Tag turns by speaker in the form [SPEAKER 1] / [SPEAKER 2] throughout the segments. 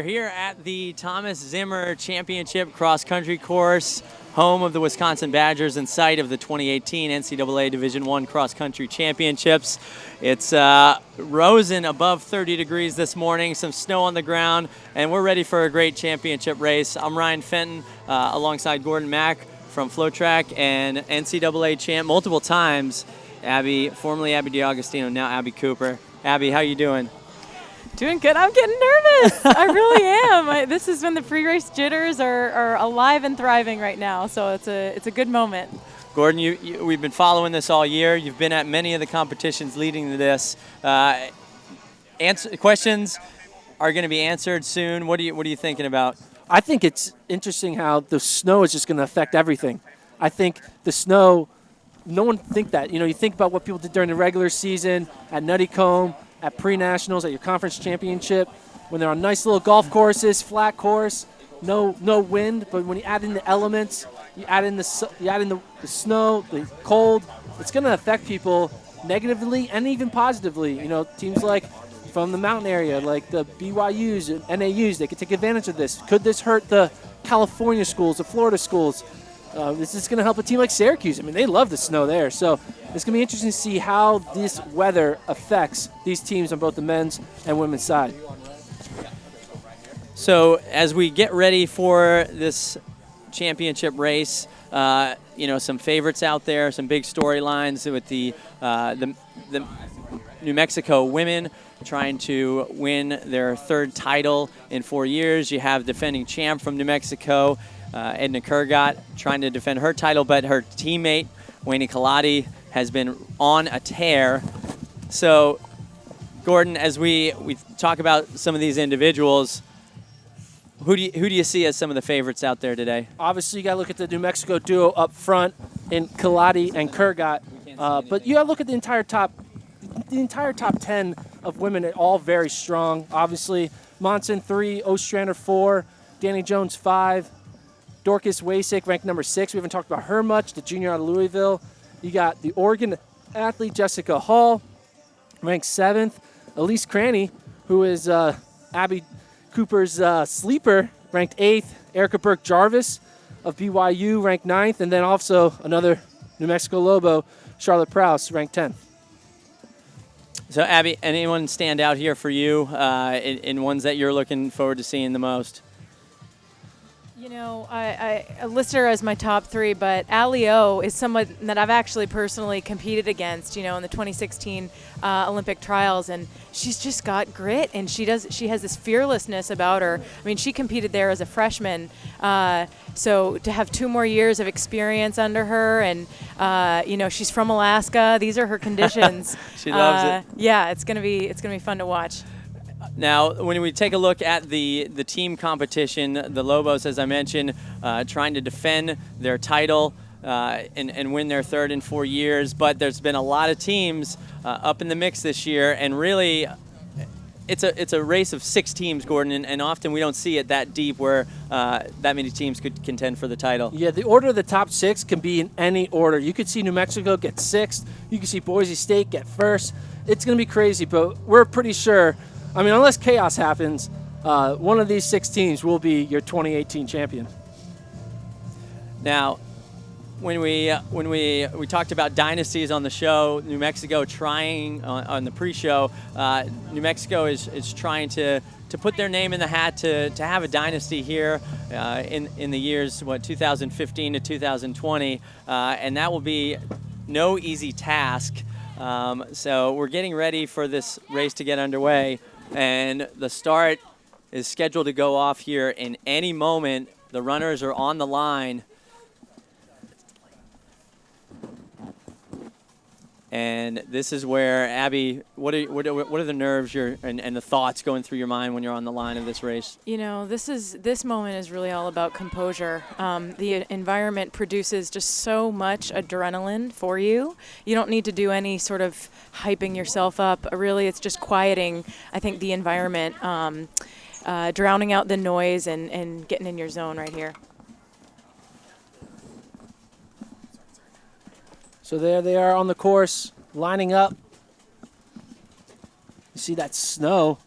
[SPEAKER 1] are here at the Thomas Zimmer Championship Cross Country course, home of the Wisconsin Badgers and site of the 2018 NCAA Division I Cross Country Championships. It's risen above 30 degrees this morning, some snow on the ground, and we're ready for a great championship race. I'm Ryan Fenton alongside Gordon Mack from Flow Track and NCAA champ multiple times, formerly Abby DiAugustino, now Abby Cooper. Abby, how you doing?
[SPEAKER 2] Doing good. I'm getting nervous. I really am. This is when the pre-race jitters are alive and thriving right now, so it's a good moment.
[SPEAKER 1] Gordon, we've been following this all year. You've been at many of the competitions leading to this. Questions are going to be answered soon. What are you thinking about?
[SPEAKER 3] I think it's interesting how the snow is just going to affect everything. I think the snow, no one think that. You think about what people did during the regular season at Nuttycombe, at pre-nationals, at your conference championship, when they're on nice little golf courses, flat course, no wind. But when you add in the elements, you add in the snow, the cold, it's going to affect people negatively and even positively. Teams like from the mountain area, like the BYUs and NAUs, they could take advantage of this. Could this hurt the California schools, the Florida schools? This is going to help a team like Syracuse. I mean, they love the snow there. So it's going to be interesting to see how this weather affects these teams on both the men's and women's side. So as we get ready for this championship race, some favorites out there, some big storylines with the New Mexico women trying to win their third title in 4 years. You have defending champ from New Mexico, Edna Kurgat, trying to defend her title, but her teammate, Wayne Kaladi, has been on a tear. So, Gordon, as we talk about some of these individuals, who do you see as some of the favorites out there today? Obviously, you got to look at the New Mexico duo up front in Kaladi and Kurgat, but you got to look at the entire top 10 of women, all very strong. Obviously, Monson 3, Ostrander 4, Danny Jones 5. Dorcas Wasik, ranked number 6. We haven't talked about her much, the junior out of Louisville. You got the Oregon athlete Jessica Hall, ranked 7th. Elise Cranny, who is Abby Cooper's sleeper, ranked 8th. Erica Burke-Jarvis of BYU, ranked 9th. And then also another New Mexico Lobo, Charlotte Prowse, ranked 10th. So, Abby, anyone stand out here for you in ones that you're looking forward to seeing the most?
[SPEAKER 2] I list her as my top 3, but Ali O is someone that I've actually personally competed against, in the 2016 Olympic trials, and she's just got grit, and she has this fearlessness about her. I mean, she competed there as a freshman, so to have 2 more years of experience under her, and she's from Alaska. These are her conditions.
[SPEAKER 1] She loves it.
[SPEAKER 2] Yeah, it's gonna be fun to watch.
[SPEAKER 1] Now, when we take a look at the team competition, the Lobos, as I mentioned, trying to defend their title and win their third in 4 years, but there's been a lot of teams up in the mix this year, and really it's a race of 6 teams, Gordon, and often we don't see it that deep where that many teams could contend for the title. Yeah, the order of the top 6 can be in any order. You could see New Mexico get 6th. You could see Boise State get 1st. It's going to be crazy, but we're pretty sure, unless chaos happens, one of these 6 teams will be your 2018 champion. Now, when we talked about dynasties on the show, New Mexico trying on the pre-show, New Mexico is trying to put their name in the hat to have a dynasty here in the years 2015 to 2020, and that will be no easy task. So we're getting ready for this race to get underway. And the start is scheduled to go off here in any moment. The runners are on the line. And this is where, Abby, what are the nerves and the thoughts going through your mind when you're on the line of this race?
[SPEAKER 2] This moment is really all about composure. The environment produces just so much adrenaline for you. You don't need to do any sort of hyping yourself up. Really, it's just quieting, I think, the environment, drowning out the noise and getting in your zone right here.
[SPEAKER 3] So there they are on the course, lining up. You see that snow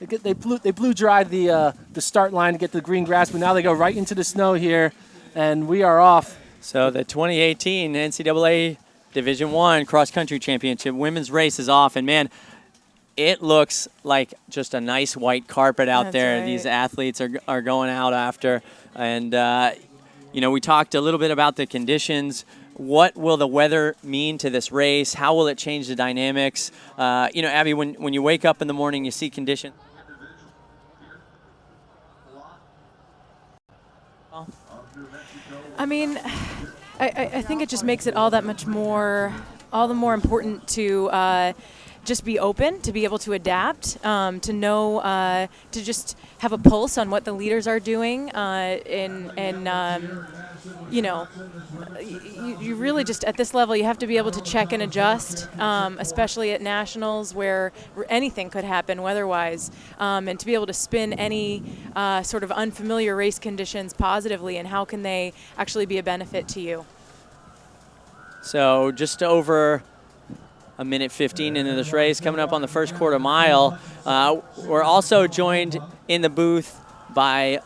[SPEAKER 4] They blew dry the start line to get the green grass, but now they go right into the snow here, and we are off.
[SPEAKER 3] So the 2018 NCAA Division I Cross Country Championship women's race is off, and man, it looks like just a nice white carpet out there.
[SPEAKER 2] Right.
[SPEAKER 3] These athletes are going out after, and we talked a little bit about the conditions. What will the weather mean to this race? How will it change the dynamics? Abby, when you wake up in the morning, you see conditions.
[SPEAKER 2] I mean, I think it just makes it all the more important to just be open, to be able to adapt, to know, to just have a pulse on what the leaders are doing, you really just, at this level, you have to be able to check and adjust, especially at nationals where anything could happen weather-wise, and to be able to spin any sort of unfamiliar race conditions positively, and how can they actually be a benefit to you.
[SPEAKER 3] So just over a minute 15 into this race, coming up on the first quarter mile. We're also joined in the booth by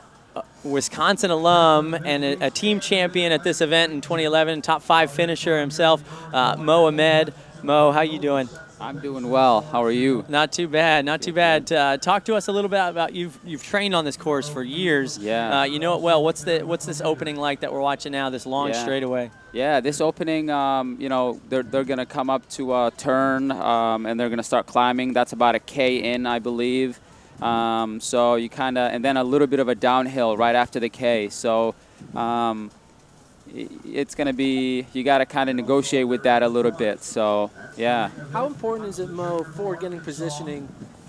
[SPEAKER 3] Wisconsin alum and a team champion at this event in 2011, top 5 finisher himself, Mo Ahmed. Mo, how you doing?
[SPEAKER 5] I'm doing well. How are you?
[SPEAKER 3] Not too bad, not too bad. Talk to us a little bit about you've trained on this course for years.
[SPEAKER 5] Yeah.
[SPEAKER 3] You know it well. What's this opening like that we're watching now? This long straightaway.
[SPEAKER 5] Yeah, this opening, they're gonna come up to a turn and they're gonna start climbing. That's about a K in, I believe. So you and then a little bit of a downhill right after the K. So it's going to be, you got to kind of negotiate with that a little bit. So, yeah.
[SPEAKER 4] How important is it, Mo, for getting positioning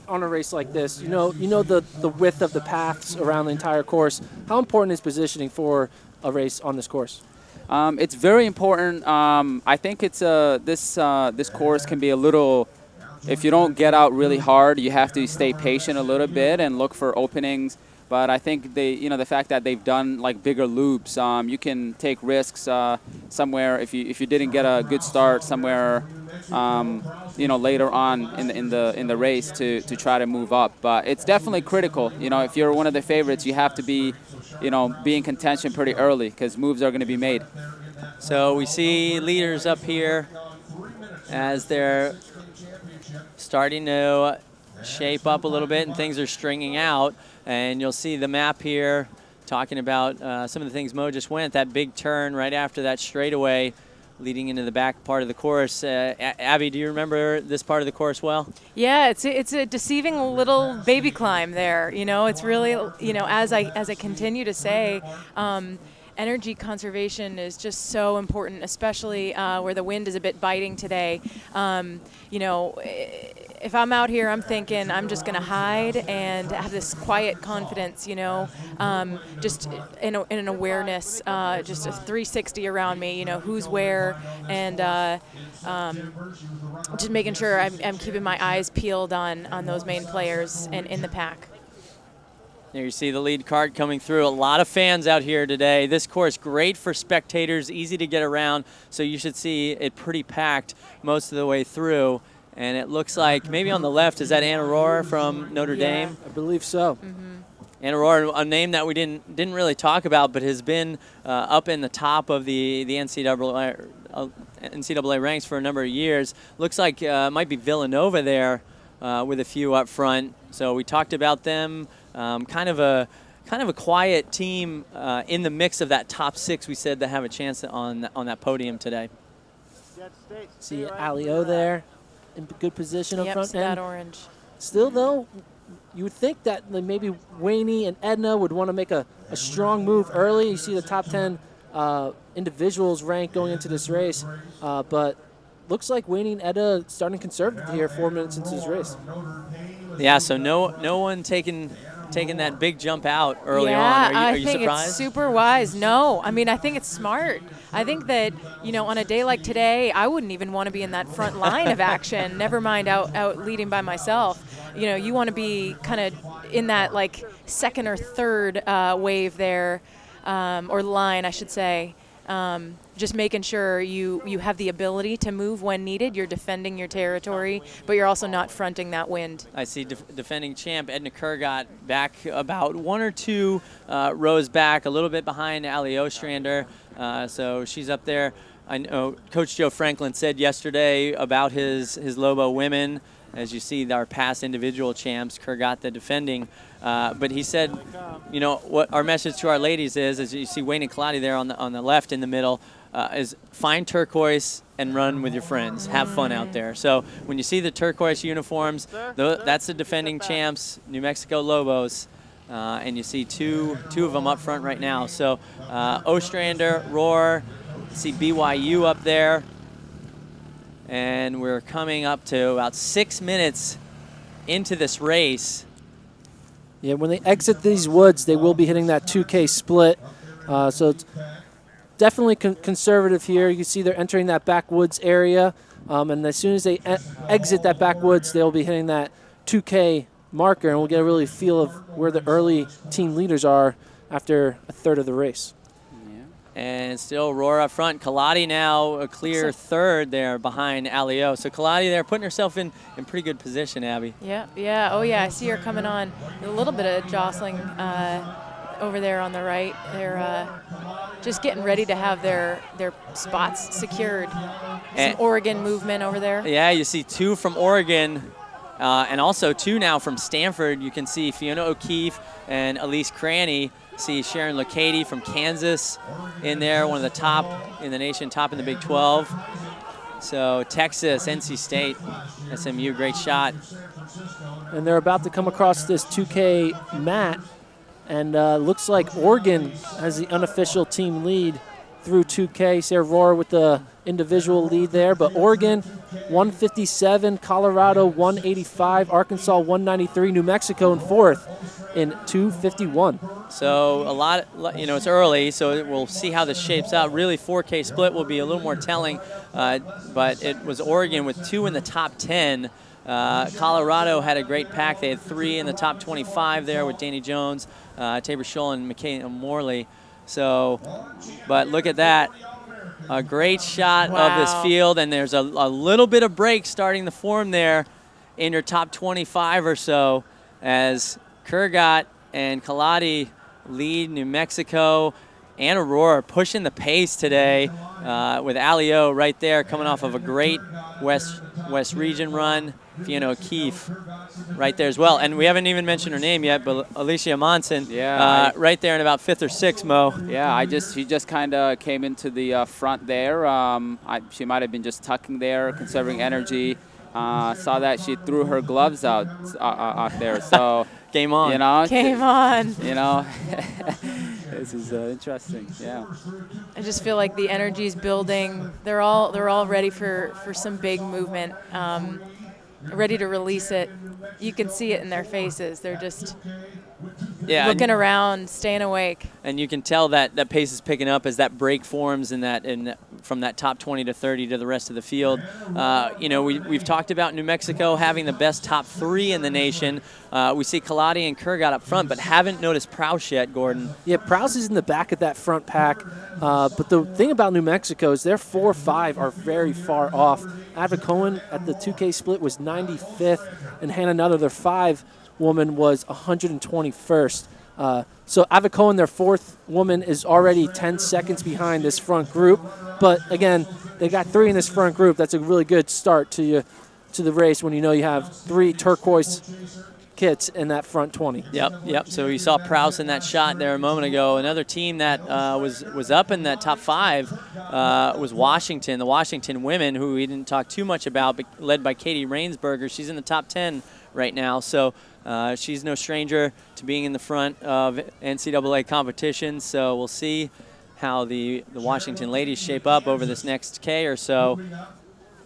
[SPEAKER 4] on a race like this? You know the width of the paths around the entire course. How important is positioning for a race on this course?
[SPEAKER 5] It's very important. I think it's this course can be a little, if you don't get out really hard, you have to stay patient a little bit and look for openings. But I think the fact that they've done like bigger loops, you can take risks somewhere if you didn't get a good start somewhere, later on in the race to try to move up. But it's definitely critical. If you're one of the favorites, you have to be in contention pretty early because moves are going to be made.
[SPEAKER 3] So we see leaders up here as they're starting to shape up a little bit and things are stringing out. And you'll see the map here talking about some of the things Mo just went, that big turn right after that straightaway leading into the back part of the course. Abby, do you remember this part of the course well?
[SPEAKER 2] Yeah, it's a deceiving little baby climb there. It's really, as I continue to say, energy conservation is just so important, especially where the wind is a bit biting today. If I'm out here, I'm thinking I'm just going to hide and have this quiet confidence, just in an awareness, just a 360 around me, who's where, and just making sure I'm keeping my eyes peeled on those main players and in the pack.
[SPEAKER 3] There you see the lead card coming through. A lot of fans out here today. This course, great for spectators, easy to get around, so you should see it pretty packed most of the way through. And it looks like maybe on the left, is that Anna Rohrer from Notre Dame?
[SPEAKER 4] I believe so.
[SPEAKER 2] Mm-hmm.
[SPEAKER 3] Anna Rohrer, a name that we didn't really talk about, but has been up in the top of the NCAA ranks for a number of years. Looks like might be Villanova there with a few up front. So we talked about them. Kind of a quiet team in the mix of that top 6 we said that have a chance on that podium today.
[SPEAKER 4] See Alio there in good position up front.
[SPEAKER 2] That orange.
[SPEAKER 4] Still, though, you would think that maybe Wayne and Edna would want to make a strong move early. You see the top 10 individuals rank going into this race, but looks like Wayne and Edna starting conservative here 4 minutes into this race.
[SPEAKER 3] Yeah, so no one taking that big jump out early on. Are you
[SPEAKER 2] I think
[SPEAKER 3] surprised?
[SPEAKER 2] It's super wise. No, I mean, I think it's smart. I think that, on a day like today, I wouldn't even want to be in that front line of action, never mind out leading by myself. You want to be kind of in that, like, second or third wave there, or line, I should say. just making sure you have the ability to move when needed. You're defending your territory, but you're also not fronting that wind.
[SPEAKER 1] I see defending champ Edna Kurgat back about 1 or 2 rows back, a little bit behind Ali Ostrander. So she's up there. I know Coach Joe Franklin said yesterday about his Lobo women, as you see our past individual champs, Kurgat the defending. But he said, you know, what our message to our ladies is, as you see Wayne and Kaladi there on the left in the middle, is find turquoise and run with your friends. Have fun out there. So when you see the turquoise uniforms, that's the defending champs, New Mexico Lobos. And you see two of them up front right now. So Ostrander, Rohr, see BYU up there. And we're coming up to about 6 minutes into this race.
[SPEAKER 4] Yeah, when they exit these woods, they will be hitting that 2K split. So it's definitely conservative here. You can see they're entering that backwoods area. And as soon as they exit that backwoods, they'll be hitting that 2K marker. And we'll get a really feel of where the early team leaders are after a third of the race.
[SPEAKER 1] And still Rohr up front. Kaladi now a clear third there behind Alio. So Kaladi there putting herself in pretty good position, Abby.
[SPEAKER 2] Yeah. Oh, yeah, I see her coming on. A little bit of jostling over there on the right. They're just getting ready to have their spots secured. Some Oregon movement over there.
[SPEAKER 1] Yeah, you see 2 from Oregon and also 2 now from Stanford. You can see Fiona O'Keefe and Elise Cranny. See Sharon Lacady from Kansas in there, one of the top in the nation, top in the Big 12. So Texas, NC State, SMU, great shot.
[SPEAKER 4] And they're about to come across this 2K mat. And looks like Oregon has the unofficial team lead through 2K. Sarah Rohr with the individual lead there. But Oregon, 157, Colorado, 185, Arkansas, 193, New Mexico in 4th in 251.
[SPEAKER 1] So a lot, you know, it's early, so we'll see how this shapes out. Really, 4K split will be a little more telling, but it was Oregon with 2 in the top 10. Colorado had a great pack. They had 3 in the top 25 there with Danny Jones, Tabor Scholl, and McKay Morley. So, but look at that. A great shot of this field, and there's a little bit of break starting to form there in your top 25 or so as Kurgat and Kaladi lead New Mexico. Anna Rohr pushing the pace today with Alio right there coming off of a great West Region run. Fiona O'Keefe right there as well. And we haven't even mentioned her name yet, but Alicia Monson right there in about 5th or 6th, Mo.
[SPEAKER 5] Yeah, she just kind of came into the front there. She might have been just tucking there, conserving energy. Saw that she threw her gloves out there. So
[SPEAKER 1] game on.
[SPEAKER 5] You know,
[SPEAKER 2] game on.
[SPEAKER 5] You know, this is interesting. Yeah.
[SPEAKER 2] I just feel like the energy's building. They're all ready for some big movement. Ready to release it. You can see it in their faces. They're just looking around, staying awake.
[SPEAKER 1] And you can tell that pace is picking up as that break forms from that top 20 to 30 to the rest of the field. You know, we've talked about New Mexico having the best top 3 in the nation. We see Kaladi and Kurgat up front, but haven't noticed Prowse yet, Gordon.
[SPEAKER 4] Yeah, Prowse is in the back of that front pack. But the thing about New Mexico is their 4-5 are very far off. Ava Cohen at the 2K split was 95th, and Hannah Nutter, their 5 woman, was 121st. So Ava Cohen, their 4th woman, is already 10 seconds behind this front group. But again, they got 3 in this front group. That's a really good start to the race when you know you have 3 turquoise kits in that front 20.
[SPEAKER 1] Yep. So you saw Prowse in that shot there a moment ago. Another team that was up in that top 5 was Washington. The Washington women, who we didn't talk too much about, but led by Katie Rainsberger. She's in the top 10 right now. So she's no stranger to being in the front of NCAA competitions. So we'll see how the Washington ladies shape up over this next K or so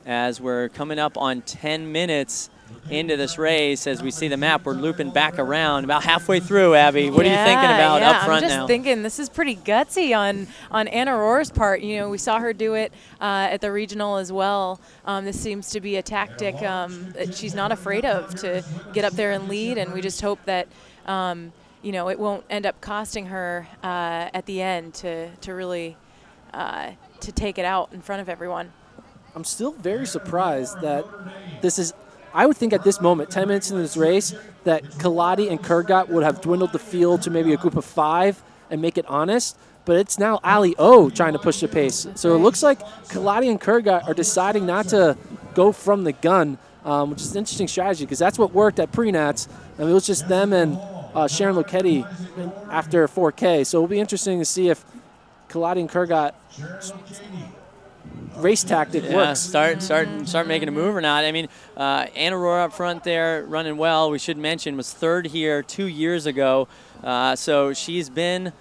[SPEAKER 1] as we're coming up on 10 minutes into this race. As we see the map, we're looping back around about halfway through. Abby, what are you thinking about up front now?
[SPEAKER 2] I'm just thinking this is pretty gutsy on Anna Rohr's part. You know, we saw her do it at the regional as well. This seems to be a tactic that she's not afraid of, to get up there and lead, and we just hope that you know, it won't end up costing her at the end to really to take it out in front of everyone.
[SPEAKER 4] I'm still very surprised that this is. I would think at this moment, 10 minutes into this race, that Kaladi and Kurgat would have dwindled the field to maybe a group of 5 and make it honest. But it's now Ali O trying to push the pace. So it looks like Kaladi and Kurgat are deciding not to go from the gun, which is an interesting strategy because that's what worked at pre-nats. And it was just them and Sharon Loketti after 4K. So it'll be interesting to see if Kaladi and Kurgat race tactic works.
[SPEAKER 1] Start making a move or not. I mean, Anna Rohr up front there running well. We should mention was 3rd here 2 years ago. So she's been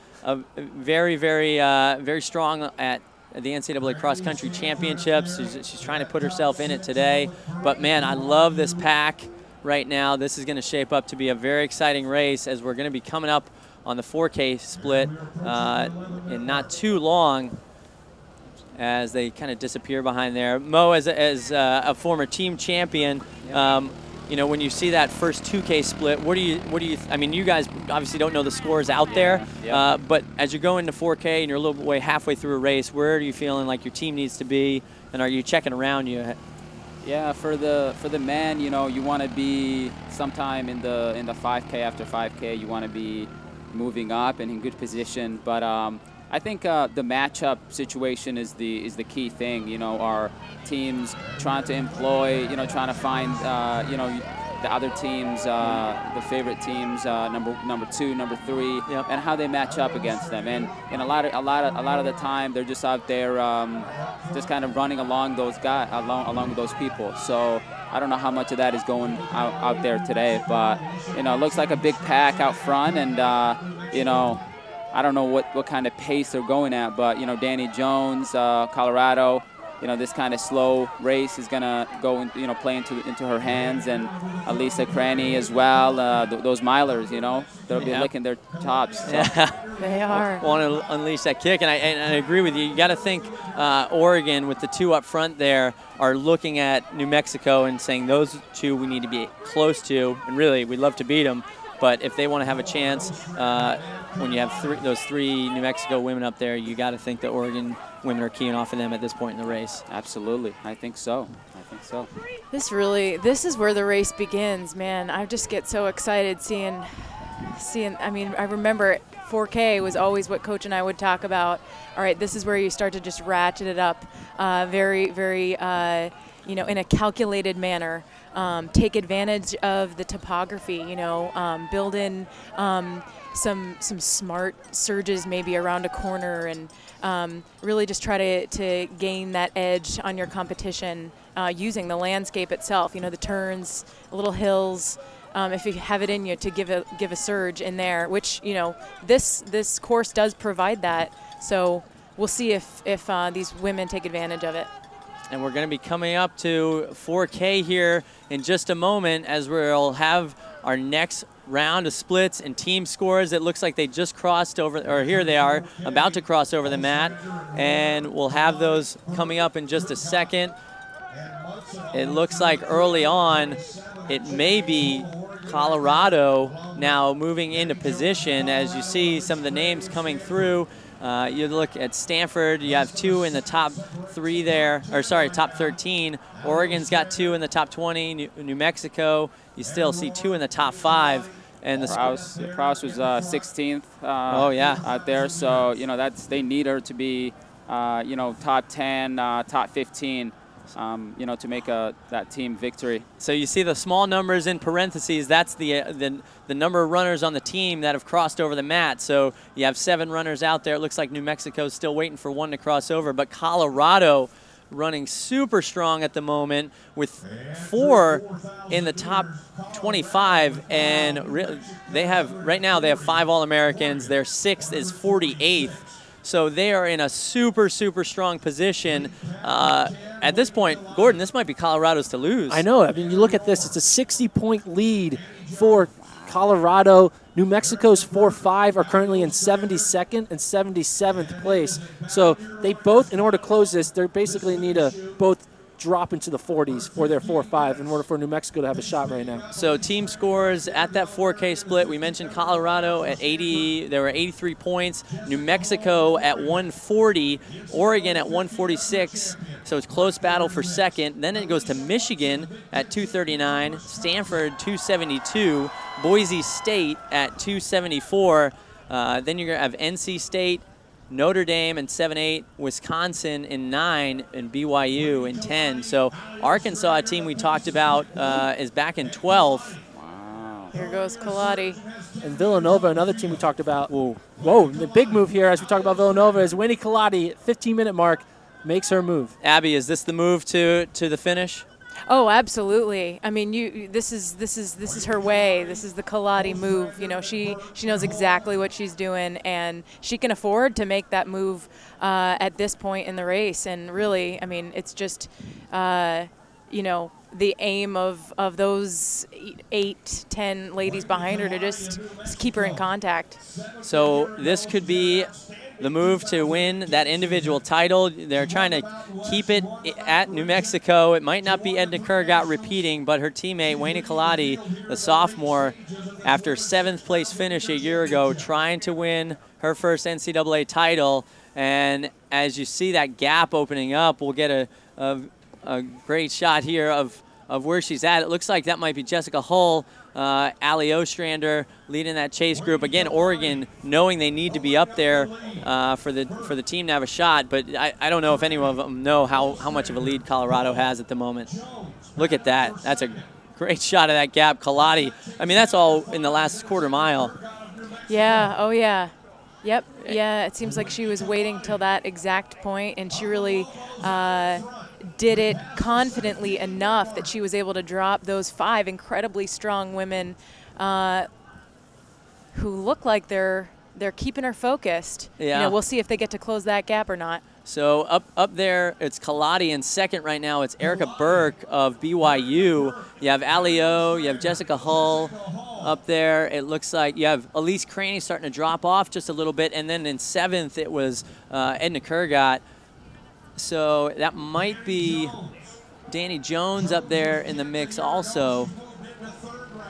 [SPEAKER 1] very, very strong at the NCAA Cross Country Championships. She's trying to put herself in it today. But man, I love this pack right now. This is going to shape up to be a very exciting race as we're going to be coming up on the 4K split in not too long, as they kind of disappear behind there. Mo, as a former team champion, when you see that first 2K split, what do you? I mean, you guys obviously don't know the scores out there, but as you go into 4K and you're a little way halfway through a race, where are you feeling like your team needs to be, and are you checking around you?
[SPEAKER 5] Yeah, for the men, you want to be sometime in the 5K after 5K. You want to be moving up and in good position, but I think the matchup situation is the key thing. Our teams trying to employ, trying to find, the other teams, the favorite teams, number 2, number 3, and how they match up against them. And a lot of the time they're just out there, just kind of running along those guys, along with those people. So I don't know how much of that is going out there today, but it looks like a big pack out front, and I don't know what kind of pace they're going at, but Danny Jones, Colorado, this kind of slow race is gonna go play into her hands, and Alicia Cranny as well. Those milers, they'll be licking their tops. So.
[SPEAKER 1] Yeah,
[SPEAKER 2] they are.
[SPEAKER 1] Want to unleash that kick, and I agree with you. You got to think Oregon with the 2 up front there are looking at New Mexico and saying those 2 we need to be close to, and really we'd love to beat them. But if they want to have a chance, when you have those 3 New Mexico women up there, you got to think the Oregon women are keying off of them at this point in the race.
[SPEAKER 5] Absolutely, I think so.
[SPEAKER 2] This is where the race begins, man. I just get so excited seeing. I mean, I remember 4K was always what Coach and I would talk about. All right, this is where you start to just ratchet it up, very, very, in a calculated manner. Take advantage of the topography, build in some smart surges maybe around a corner, and really just try to gain that edge on your competition using the landscape itself, the turns, little hills. If you have it in you to give a surge in there, which this course does provide that. So we'll see if these women take advantage of it.
[SPEAKER 1] And we're going to be coming up to 4K here in just a moment, as we'll have our next round of splits and team scores. It looks like they just crossed over, or here they are, about to cross over the mat. And we'll have those coming up in just a second. It looks like early on, it may be Colorado now moving into position. As you see some of the names coming through, you look at Stanford, you have 2 in the top 3 there, top 13. Oregon's got 2 in the top 20. New Mexico, you still see 2 in the top 5. And the
[SPEAKER 5] Prowse was 16th out there, so they need her to be top 10, top 15. To make that team victory.
[SPEAKER 1] So you see the small numbers in parentheses. That's the number of runners on the team that have crossed over the mat. So you have 7 runners out there. It looks like New Mexico's still waiting for 1 to cross over, but Colorado running super strong at the moment with 4 in the top 25, and they have 5 All-Americans. Their 6th is 48th. So they are in a super, super strong position. At this point, Gordon, this might be Colorado's to lose.
[SPEAKER 4] I know. I mean, you look at this. It's a 60-point lead for Colorado. New Mexico's 4-5 are currently in 72nd and 77th place. So they both, in order to close this, they basically need to both drop into the 40s for their 4-5 in order for New Mexico to have a shot right now.
[SPEAKER 1] So team scores at that 4K split. We mentioned Colorado at 80. There were 83 points. New Mexico at 140. Oregon at 146. So it's close battle for second. Then it goes to Michigan at 239. Stanford 272. Boise State at 274. Then you're going to have NC State, Notre Dame in 7-8, Wisconsin in 9, and BYU in 10. So Arkansas, a team we talked about, is back in 12th.
[SPEAKER 5] Wow.
[SPEAKER 2] Here goes Kaladi.
[SPEAKER 4] And Villanova, another team we talked about. Whoa, the big move here as we talk about Villanova is Winnie Kaladi, 15-minute mark, makes her move.
[SPEAKER 1] Abby, is this the move to the finish?
[SPEAKER 2] Oh, absolutely. I mean, this is her way. This is the Kaladi move. You know, she knows exactly what she's doing, and she can afford to make that move at this point in the race. And really, I mean, it's just, you know, the aim of those 8-10 ladies behind her to just keep her in contact.
[SPEAKER 1] So this could be the move to win that individual title. They're trying to keep it at New Mexico. It might not be Edna Kurgat repeating, but her teammate, Wayne Kaladi, the sophomore, after 7th place finish a year ago, trying to win her first NCAA title. And as you see that gap opening up, we'll get a great shot here of where she's at. It looks like that might be Jessica Hull, Ali Ostrander leading that chase group. Again, Oregon knowing they need to be up there for the team to have a shot, but I don't know if any of them know how much of a lead Colorado has at the moment. Look at that. That's a great shot of that gap. Kaladi, I mean, that's all in the last quarter mile.
[SPEAKER 2] Yeah, oh yeah. Yep, yeah, it seems like she was waiting till that exact point, and she really did it confidently enough that she was able to drop those 5 incredibly strong women who look like they're keeping her focused.
[SPEAKER 1] Yeah.
[SPEAKER 2] You know, we'll see if they get to close that gap or not.
[SPEAKER 1] So up there, it's Kaladi in second right now. It's Erica Berg of BYU. You have Alio, you have Jessica Hull up there. It looks like you have Elise Craney starting to drop off just a little bit. And then in 7th, it was Edna Kurgat. So that might be Danny Jones up there in the mix also.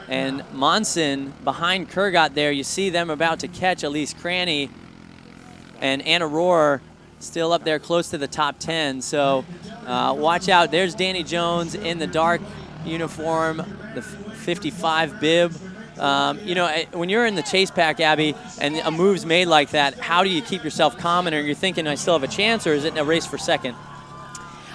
[SPEAKER 1] And Monson behind Kurgat there. You see them about to catch Elise Craney. And Anna Rohr still up there close to the top 10. So watch out. There's Danny Jones in the dark uniform, the 55 bib. You know, when you're in the chase pack, Abby, and a move's made like that, how do you keep yourself calm? And are you thinking I still have a chance, or is it a race for second?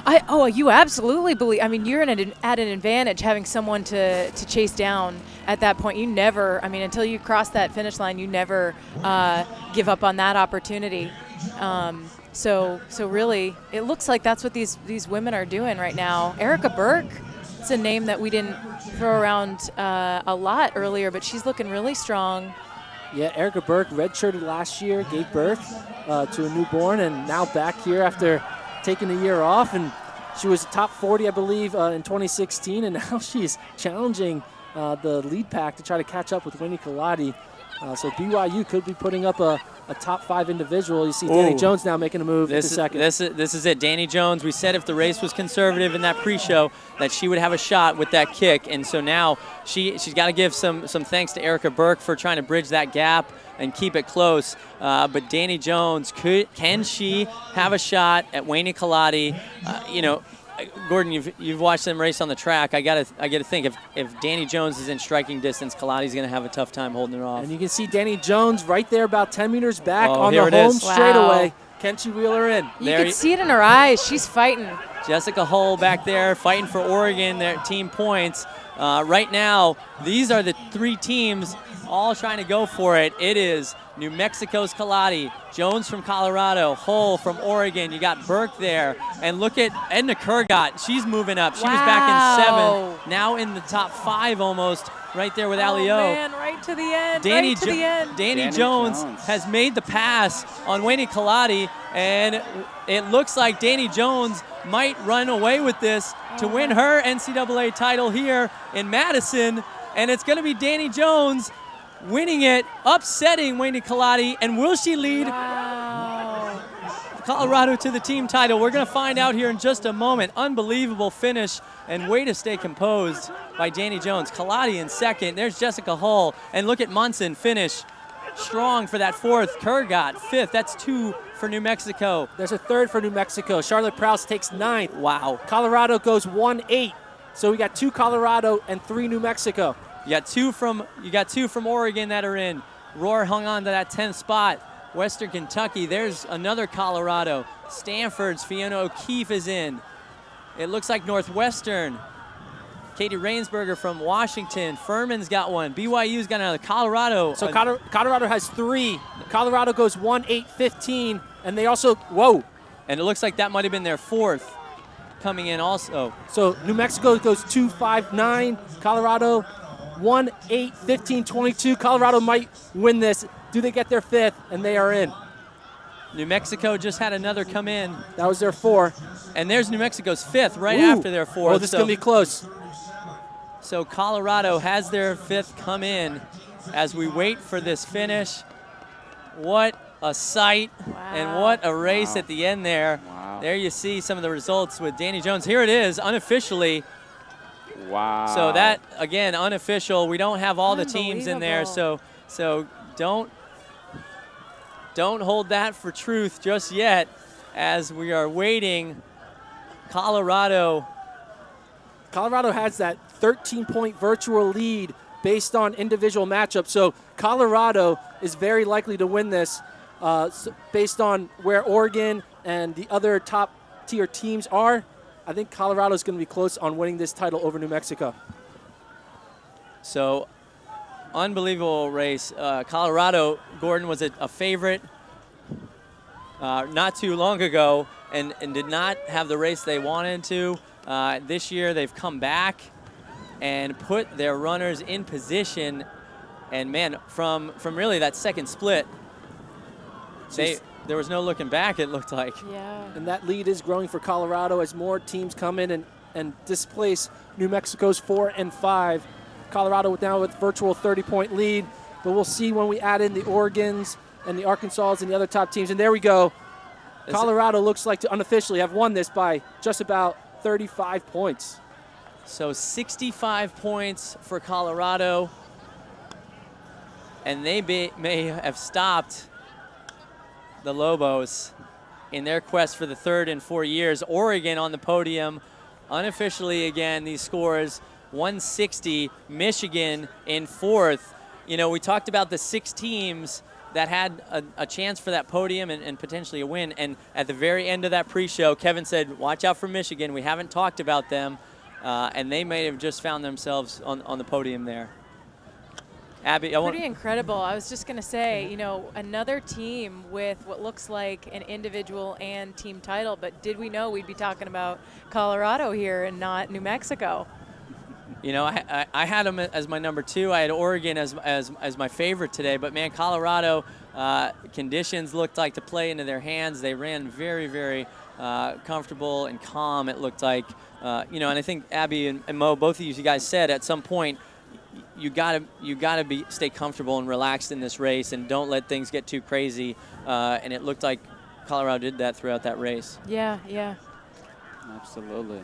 [SPEAKER 2] You absolutely believe. I mean, you're at an advantage having someone to chase down at that point. You never, I mean, until you cross that finish line, you never give up on that opportunity. So really, it looks like that's what these women are doing right now. Erica Berg, it's a name that we didn't throw around a lot earlier, but she's looking really strong.
[SPEAKER 4] Yeah, Erica Berg redshirted last year, gave birth to a newborn, and now back here after taking a year off. And she was top 40, I believe, in 2016, and now she's challenging the lead pack to try to catch up with Winnie Kaladi. So BYU could be putting up a top 5 individual. You see Danny Jones now making a move to second.
[SPEAKER 1] This is it. Danny Jones, we said if the race was conservative in that pre-show that she would have a shot with that kick. And so now she's got to give some thanks to Erica Berg for trying to bridge that gap and keep it close. But Danny Jones, can she have a shot at Wayne Kaladi? You know, Gordon, you've watched them race on the track. I gotta think if Danny Jones is in striking distance, Kaladi's gonna have a tough time holding it off.
[SPEAKER 4] And you can see Danny Jones right there, about 10 meters back on the home straightaway.
[SPEAKER 2] Wow.
[SPEAKER 4] Can she wheel her in?
[SPEAKER 2] You can see it in her eyes. She's fighting.
[SPEAKER 1] Jessica Hull back there fighting for Oregon, their team points. Right now, these are the 3 teams all trying to go for it. It is New Mexico's Kaladi, Jones from Colorado, Hull from Oregon. You got Berg there. And look at Edna Kurgat. She's moving up. She was back in 7th, now in the top 5 almost, right there with Alio.
[SPEAKER 2] Oh, man, right to the end,
[SPEAKER 1] Danny Jones has made the pass on Wayne Kaladi, and it looks like Danny Jones might run away with this to win her NCAA title here in Madison. And it's going to be Danny Jones winning it, upsetting Wayne Kaladi. And will she lead Colorado to the team title. We're going to find out here in just a moment. Unbelievable finish and way to stay composed by Danny Jones. Kaladi in second. There's Jessica Hull. And look at Monson finish strong for that fourth. Kurgat fifth. That's 2 for New Mexico.
[SPEAKER 4] There's a third for New Mexico. Charlotte Prowse takes ninth.
[SPEAKER 1] Wow.
[SPEAKER 4] Colorado goes 1-8. So we got 2 Colorado and 3 New Mexico.
[SPEAKER 1] You got two from Oregon that are in. Rohr hung on to that 10th spot. Western Kentucky, there's another Colorado. Stanford's Fiona O'Keefe is in. It looks like Northwestern. Katie Rainsberger from Washington. Furman's got one. BYU's got another. Colorado.
[SPEAKER 4] So Colorado has 3. Colorado goes 1-8-15, and they also, whoa.
[SPEAKER 1] And it looks like that might have been their 4th coming in also.
[SPEAKER 4] So New Mexico goes 2-5-9. Colorado 1-8-15-22. Colorado might win this. Do they get their 5th? And they are in.
[SPEAKER 1] New Mexico just had another come in.
[SPEAKER 4] That was their 4.
[SPEAKER 1] And there's New Mexico's 5th right
[SPEAKER 4] Ooh.
[SPEAKER 1] after their 4th.
[SPEAKER 4] Oh, this is going to be close.
[SPEAKER 1] So Colorado has their 5th come in as we wait for this finish. What a sight.
[SPEAKER 2] Wow.
[SPEAKER 1] And what a race at the end there.
[SPEAKER 5] Wow.
[SPEAKER 1] There you see some of the results with Danny Jones. Here it is, unofficially.
[SPEAKER 5] Wow.
[SPEAKER 1] So that, again, unofficial. We don't have all the teams in there, so don't hold that for truth just yet as we are waiting. Colorado
[SPEAKER 4] has that 13-point virtual lead based on individual matchups. So Colorado is very likely to win this based on where Oregon and the other top-tier teams are. I think Colorado is going to be close on winning this title over New Mexico.
[SPEAKER 1] So unbelievable race. Colorado, Gordon was a favorite not too long ago and did not have the race they wanted to. This year they've come back and put their runners in position. And man, from really that second split, there was no looking back, it looked like.
[SPEAKER 2] Yeah.
[SPEAKER 4] And that lead is growing for Colorado as more teams come in and displace New Mexico's 4 and 5. Colorado now with virtual 30-point lead, but we'll see when we add in the Oregons and the Arkansas and the other top teams. And there we go. Colorado looks like to unofficially have won this by just about 35 points.
[SPEAKER 1] So 65 points for Colorado, and they may have stopped the Lobos in their quest for the 3rd in 4 years. Oregon on the podium, unofficially again, these scores, 160, Michigan in 4th. You know, we talked about the 6 teams that had a chance for that podium and potentially a win. And at the very end of that pre-show, Kevin said, watch out for Michigan. We haven't talked about them. And they may have just found themselves on the podium there. Abby,
[SPEAKER 2] Pretty incredible. I was just going to say, you know, another team with what looks like an individual and team title, but did we know we'd be talking about Colorado here and not New Mexico?
[SPEAKER 1] You know, I had them as my number 2. I had Oregon as my favorite today, but man, Colorado, conditions looked like to play into their hands. They ran very, very comfortable and calm, it looked like. You know, and I think Abby and Mo, both of you guys said at some point, you gotta stay comfortable and relaxed in this race, and don't let things get too crazy. And it looked like Colorado did that throughout that race.
[SPEAKER 2] Yeah, yeah.
[SPEAKER 5] Absolutely.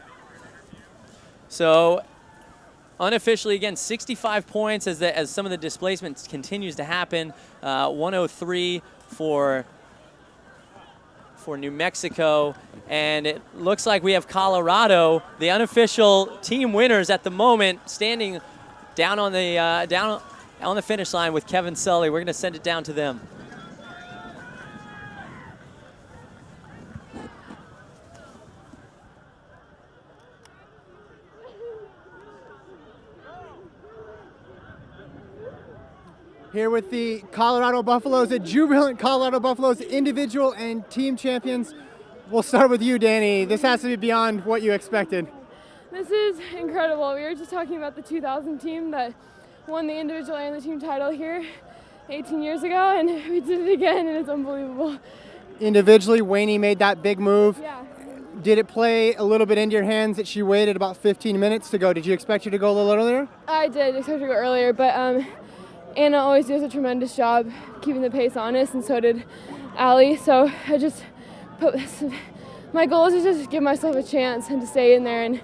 [SPEAKER 1] So, unofficially, again, 65 points as some of the displacement continues to happen. 103 for New Mexico, and it looks like we have Colorado, the unofficial team winners at the moment, standing down on the finish line with Kevin Sully. We're going to send it down to them.
[SPEAKER 6] Here with the Colorado Buffaloes, the jubilant Colorado Buffaloes, individual and team champions. We'll start with you, Danny. This has to be beyond what you expected.
[SPEAKER 7] This is incredible. We were just talking about the 2000 team that won the individual and the team title here 18 years ago, and we did it again, and it's unbelievable.
[SPEAKER 6] Individually, Wayne made that big move.
[SPEAKER 7] Yeah.
[SPEAKER 6] Did it play a little bit into your hands that she waited about 15 minutes to go? Did you expect her to go a little earlier?
[SPEAKER 7] I did expect to go earlier, but Anna always does a tremendous job keeping the pace honest, and so did Allie. So I just my goal is to just give myself a chance and to stay in there, and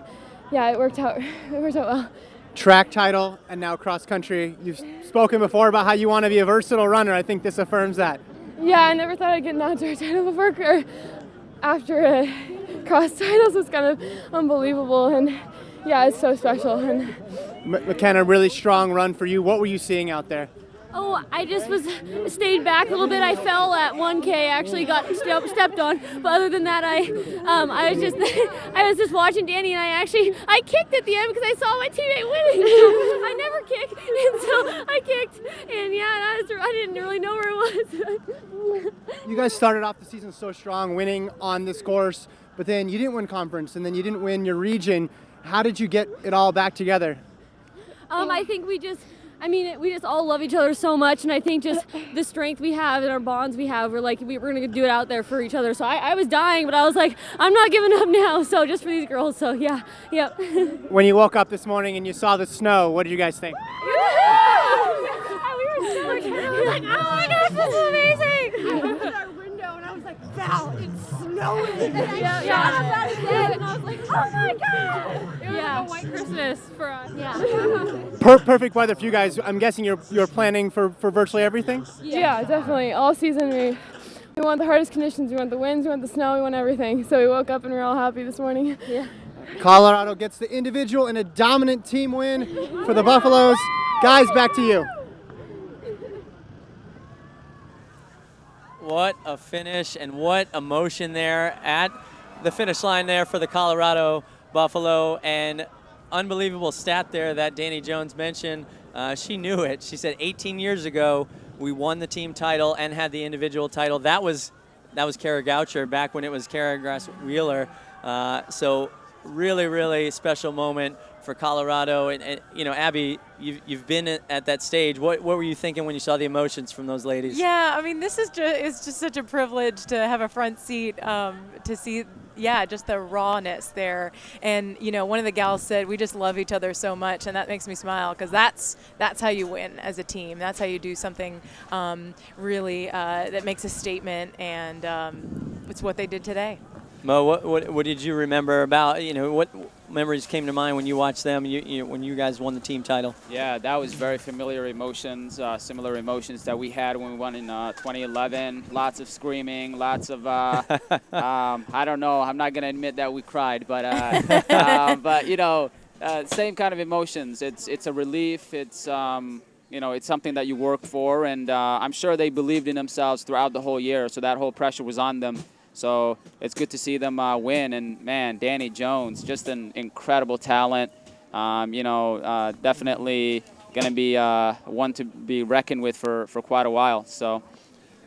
[SPEAKER 7] yeah, it worked out. It worked out well.
[SPEAKER 6] Track title and now cross country. You've spoken before about how you want to be a versatile runner. I think this affirms that.
[SPEAKER 7] Yeah, I never thought I'd get an outdoor title before or after cross titles. It's kind of unbelievable, and yeah, it's so special. And
[SPEAKER 6] McKenna, really strong run for you. What were you seeing out there?
[SPEAKER 8] Oh, I just stayed back a little bit. I fell at 1K. Actually got stepped on, but other than that, I was just watching Danny, and I kicked at the end because I saw my teammate winning. I never kick until I kicked, and yeah, I didn't really know where it was.
[SPEAKER 6] You guys started off the season so strong, winning on this course, but then you didn't win conference, and then you didn't win your region. How did you get it all back together?
[SPEAKER 8] I think we just all love each other so much, and I think just the strength we have and our bonds we have, we're going to do it out there for each other. So I was dying, but I was like, I'm not giving up now, so just for these girls, so yeah, yep.
[SPEAKER 6] When you woke up this morning and you saw the snow, what did you guys think?
[SPEAKER 8] We were so excited. I was like, oh my gosh, this is amazing! I looked at our window and I was like, Val, it's snowing! And I shot up out of bed and I was like, oh my god!
[SPEAKER 7] it was like a white Christmas for us.
[SPEAKER 8] Yeah.
[SPEAKER 6] Perfect weather for you guys. I'm guessing you're planning for virtually everything?
[SPEAKER 7] Yeah, definitely. All season we want the hardest conditions. We want the winds, we want the snow, we want everything. So we woke up and we're all happy this morning.
[SPEAKER 8] Yeah.
[SPEAKER 6] Colorado gets the individual and a dominant team win for the Buffaloes. Guys, back to you.
[SPEAKER 3] What a finish and what emotion there at the finish line there for the Colorado Buffalo. And unbelievable stat there that Danny Jones mentioned. She knew it. She said 18 years ago we won the team title and had the individual title. That was Kara Goucher back when it was Kara Grass-Wheeler. So really, really special moment for Colorado. And you know, Abby, you've been at that stage. What were you thinking when you saw the emotions from those ladies?
[SPEAKER 2] Yeah, I mean, this is it's just such a privilege to have a front seat to see, yeah, just the rawness there. And, you know, one of the gals said, we just love each other so much, and that makes me smile because that's how you win as a team. That's how you do something really that makes a statement, and it's what they did today.
[SPEAKER 3] Mo, what did you remember about, you know, what memories came to mind when you watched them, when you guys won the team title?
[SPEAKER 5] Yeah, that was very familiar emotions, similar emotions that we had when we won in 2011. Lots of screaming, lots of, I don't know, I'm not going to admit that we cried, but, but you know, same kind of emotions. It's a relief. It's, you know, it's something that you work for, and I'm sure they believed in themselves throughout the whole year, so that whole pressure was on them. So it's good to see them win. And, man, Danny Jones, just an incredible talent. You know, definitely going to be one to be reckoned with for quite a while. So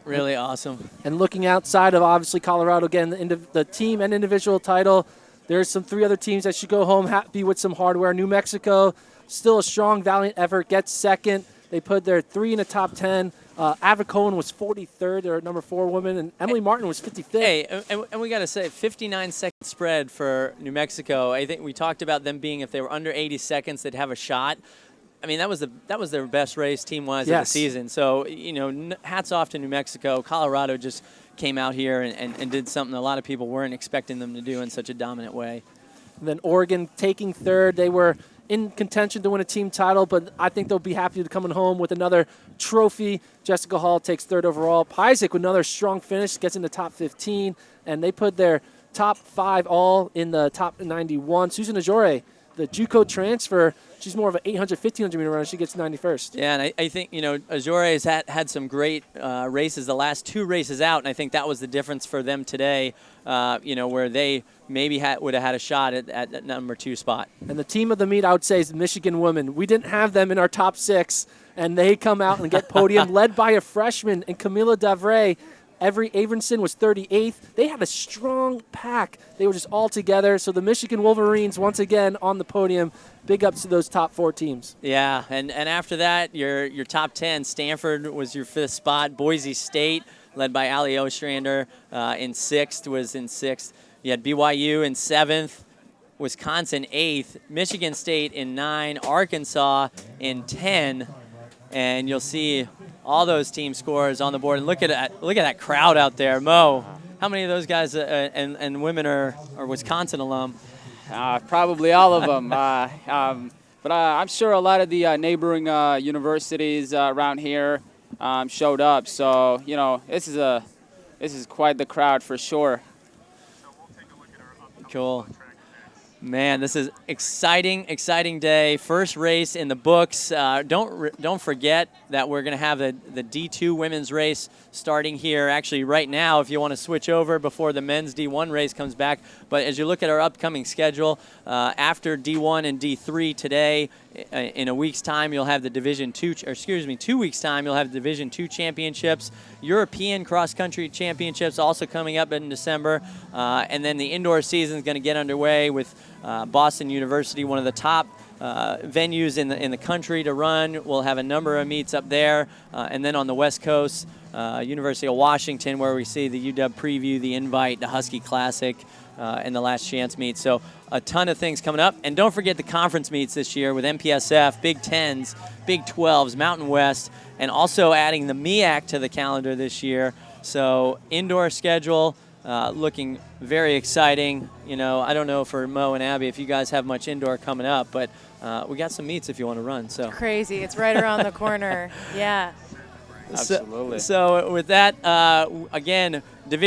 [SPEAKER 3] really awesome.
[SPEAKER 4] And looking outside of, obviously, Colorado, again, the team and individual title, there's some 3 other teams that should go home happy with some hardware. New Mexico, still a strong, valiant effort, gets second. They put their 3 in the top 10. Ava Cohen was 43rd, their number 4 woman, and Emily Martin was 55th.
[SPEAKER 3] Hey, and we got to say, 59-second spread for New Mexico. I think we talked about them being, if they were under 80 seconds, they'd have a shot. I mean, that was their best race team-wise of the season. So, you know, hats off to New Mexico. Colorado just came out here and did something a lot of people weren't expecting them to do in such a dominant way.
[SPEAKER 4] And then Oregon taking 3rd. They were in contention to win a team title, but I think they'll be happy to coming home with another trophy. Jessica Hall takes 3rd overall. Pizik with another strong finish, gets in the top 15, and they put their top 5 all in the top 91. Susan Ajore, the JUCO transfer, she's more of an 800, 1500-meter runner. She gets 91st.
[SPEAKER 3] Yeah, and I think, you know, Ajore has had some great races the last 2 races out, and I think that was the difference for them today, you know, where they maybe would have had a shot at that number 2 spot.
[SPEAKER 4] And the team of the meet, I would say, is the Michigan women. We didn't have them in our top 6, and they come out and get podium, led by a freshman, and Camila Davray. Avery Averinson was 38th. They had a strong pack. They were just all together. So the Michigan Wolverines, once again, on the podium. Big ups to those top 4 teams.
[SPEAKER 3] Yeah, and after that, your top 10, Stanford was your 5th spot. Boise State, led by Ali Ostrander, in 6th, was in 6th. You had BYU in 7th, Wisconsin 8th, Michigan State in 9, Arkansas in 10, and you'll see all those team scores on the board. And look at that crowd out there, Mo.
[SPEAKER 1] How many of those guys and women are Wisconsin alum?
[SPEAKER 5] Probably all of them. But I'm sure a lot of the neighboring universities around here showed up. So, you know, this is quite the crowd for sure.
[SPEAKER 1] Cool. Man, this is exciting day. First race in the books. Don't forget that we're going to have the D2 women's race starting here actually right now if you want to switch over before the men's D1 race comes back. But as you look at our upcoming schedule, after D1 and D3 today, in a week's time you'll have the Division 2, or excuse me, 2 weeks time you'll have the Division 2 championships, European Cross Country Championships also coming up in December, and then the indoor season is going to get underway with Boston University, one of the top venues in the country to run. We'll have a number of meets up there, and then on the West Coast, University of Washington, where we see the UW Preview, the Invite, the Husky Classic, and the Last Chance meet. So a ton of things coming up. And don't forget the conference meets this year with MPSF, Big 10s, Big 12s, Mountain West, and also adding the MEAC to the calendar this year. So indoor schedule looking very exciting. You know, I don't know for Mo and Abby if you guys have much indoor coming up, but we got some meets if you want to run. So
[SPEAKER 2] Crazy. It's right around the corner. Yeah.
[SPEAKER 5] Absolutely.
[SPEAKER 1] So with that, again, Division